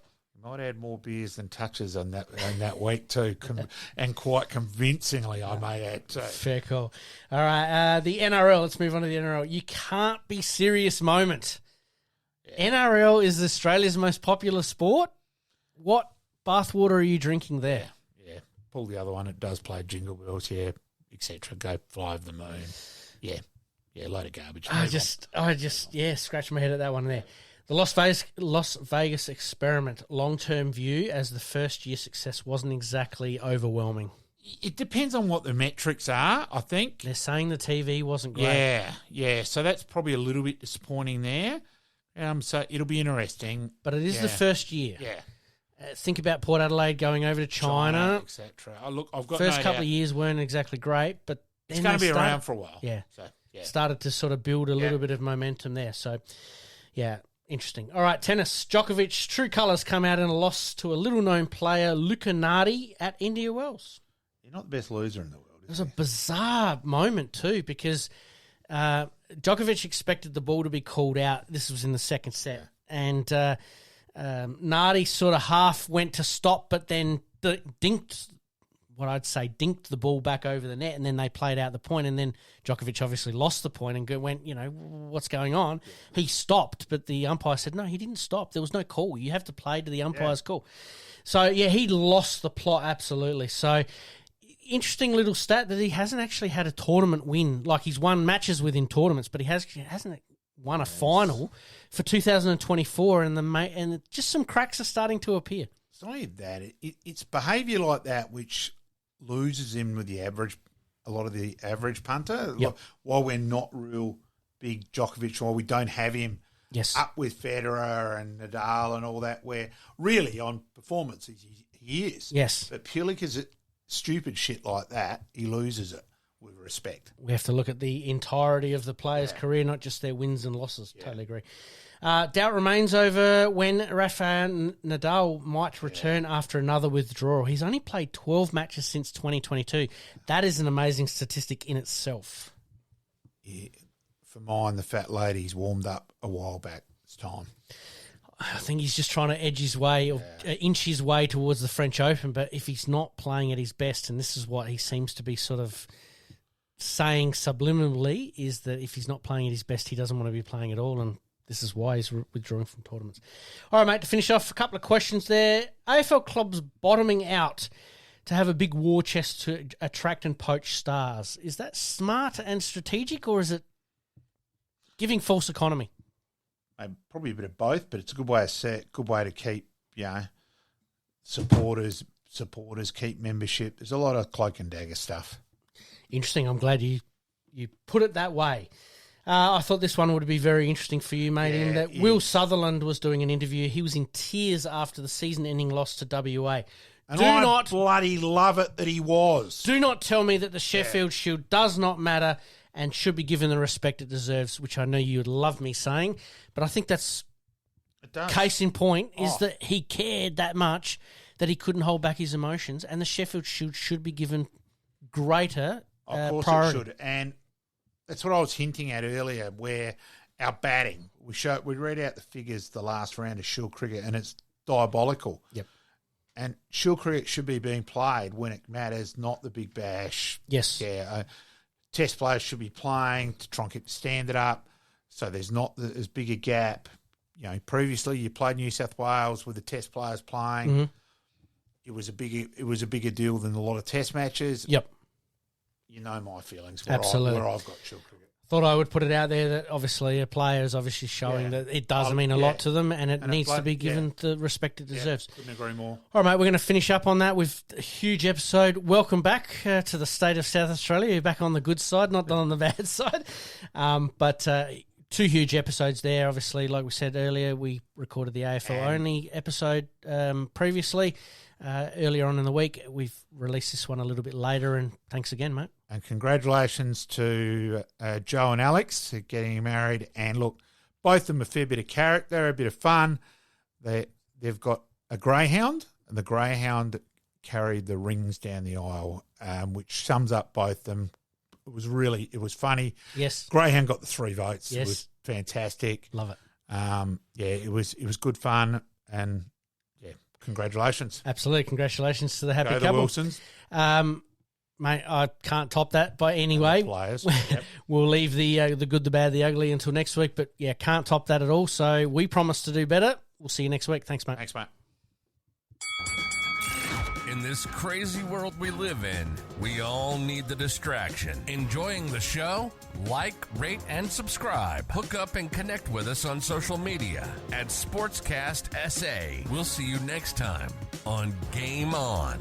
Might add more beers than touches on that week too, and quite convincingly, I may add too. Fair call. All right, the NRL. Let's move on to the NRL. You can't be serious moment. NRL is Australia's most popular sport. What bathwater are you drinking there? Yeah. Pull the other one. It does play Jingle Bells, etc. Go fly over the moon. Yeah, load of garbage. I just scratch my head at that one there. The Las Vegas experiment, long-term view, as the first-year success wasn't exactly overwhelming. It depends on what the metrics are, I think. They're saying the TV wasn't great. Yeah. So that's probably a little bit disappointing there. So it'll be interesting. But it is the first year. Yeah. Think about Port Adelaide going over to China, etc. I've got first couple of years weren't exactly great, but it's going to be around for a while. Yeah. Started to sort of build a little bit of momentum there. So, interesting. All right, tennis. Djokovic, true colours come out in a loss to a little-known player, Luca Nardi, at India Wells. You're not the best loser in the world. It was a bizarre moment too, because Djokovic expected the ball to be called out. This was in the second set, and Nardi sort of half went to stop, but then dinked the ball back over the net, and then they played out the point, and then Djokovic obviously lost the point and went, what's going on? He stopped, but the umpire said, no, he didn't stop. There was no call. You have to play to the umpire's call. So, he lost the plot, absolutely. So, interesting little stat that he hasn't actually had a tournament win. Like, he's won matches within tournaments, but he hasn't won a final for 2024, and just some cracks are starting to appear. It's not even that. It's behaviour like that which loses him with a lot of the average punter. Yep. While we're not real big Djokovic, while we don't have him up with Federer and Nadal and all that, where really on performance he is. Yes. But purely because it's stupid shit like that, he loses it. With respect. We have to look at the entirety of the player's career, not just their wins and losses. Yeah. Totally agree. Doubt remains over when Rafael Nadal might return after another withdrawal. He's only played 12 matches since 2022. That is an amazing statistic in itself. Yeah. For mine, the fat lady's warmed up a while back. It's time. I think he's just trying to edge his way or inch his way towards the French Open, but if he's not playing at his best, and this is what he seems to be sort of saying subliminally, is that if he's not playing at his best, he doesn't want to be playing at all, and this is why he's withdrawing from tournaments. All right, mate, to finish off, a couple of questions there. AFL clubs bottoming out. to have a big war chest to attract and poach stars. Is that smart and strategic, or is it giving false economy? Probably a bit of both, but it's a good way to keep, supporters, keep membership. There's a lot of cloak and dagger stuff. Interesting. I'm glad you put it that way. I thought this one would be very interesting for you, mate, in that Will Sutherland was doing an interview. He was in tears after the season-ending loss to WA. And I bloody love it that he was. Do not tell me that the Sheffield Shield does not matter and should be given the respect it deserves, which I know you would love me saying, but I think that's case in point is that he cared that much that he couldn't hold back his emotions, and the Sheffield Shield should be given greater priority. Of course it should, and that's what I was hinting at earlier, where our batting, we read out the figures the last round of Shield cricket, and it's diabolical. Yep. And Shield cricket should be being played when it matters, not the big bash. Yes. Yeah. Test players should be playing to try and keep the standard up, so there's not as big a gap. Previously you played New South Wales with the Test players playing. Mm-hmm. It was a bigger deal than a lot of Test matches. Yep. You know my feelings. Absolutely. Where I've got Shield cricket. Thought I would put it out there that obviously a player is obviously showing that it does mean a lot to them, and it needs to be given the respect it deserves. Couldn't agree more. All right, mate, we're going to finish up on that with a huge episode. Welcome back to the state of South Australia. You're back on the good side, not on the bad side. But 2 huge episodes there. Obviously, like we said earlier, we recorded the AFL only episode previously. Earlier on in the week, we've released this one a little bit later, and thanks again, mate. And congratulations to Joe and Alex for getting married. And look, both of them a fair bit of character, a bit of fun. They've got a greyhound, and the greyhound carried the rings down the aisle, which sums up both of them. It was funny. Yes. Greyhound got the 3 votes. Yes. It was fantastic. Love it. It was good fun, and congratulations. Absolutely. Congratulations to the happy Go the couple. Wilsons. Mate, I can't top that by any way. Players. Yep. We'll leave the good, the bad, the ugly until next week, but can't top that at all. So we promise to do better. We'll see you next week. Thanks, mate. Thanks, mate. In this crazy world we live in, we all need the distraction. Enjoying the show? Like, rate, and subscribe. Hook up and connect with us on social media at Sportscast SA. We'll see you next time on Game On.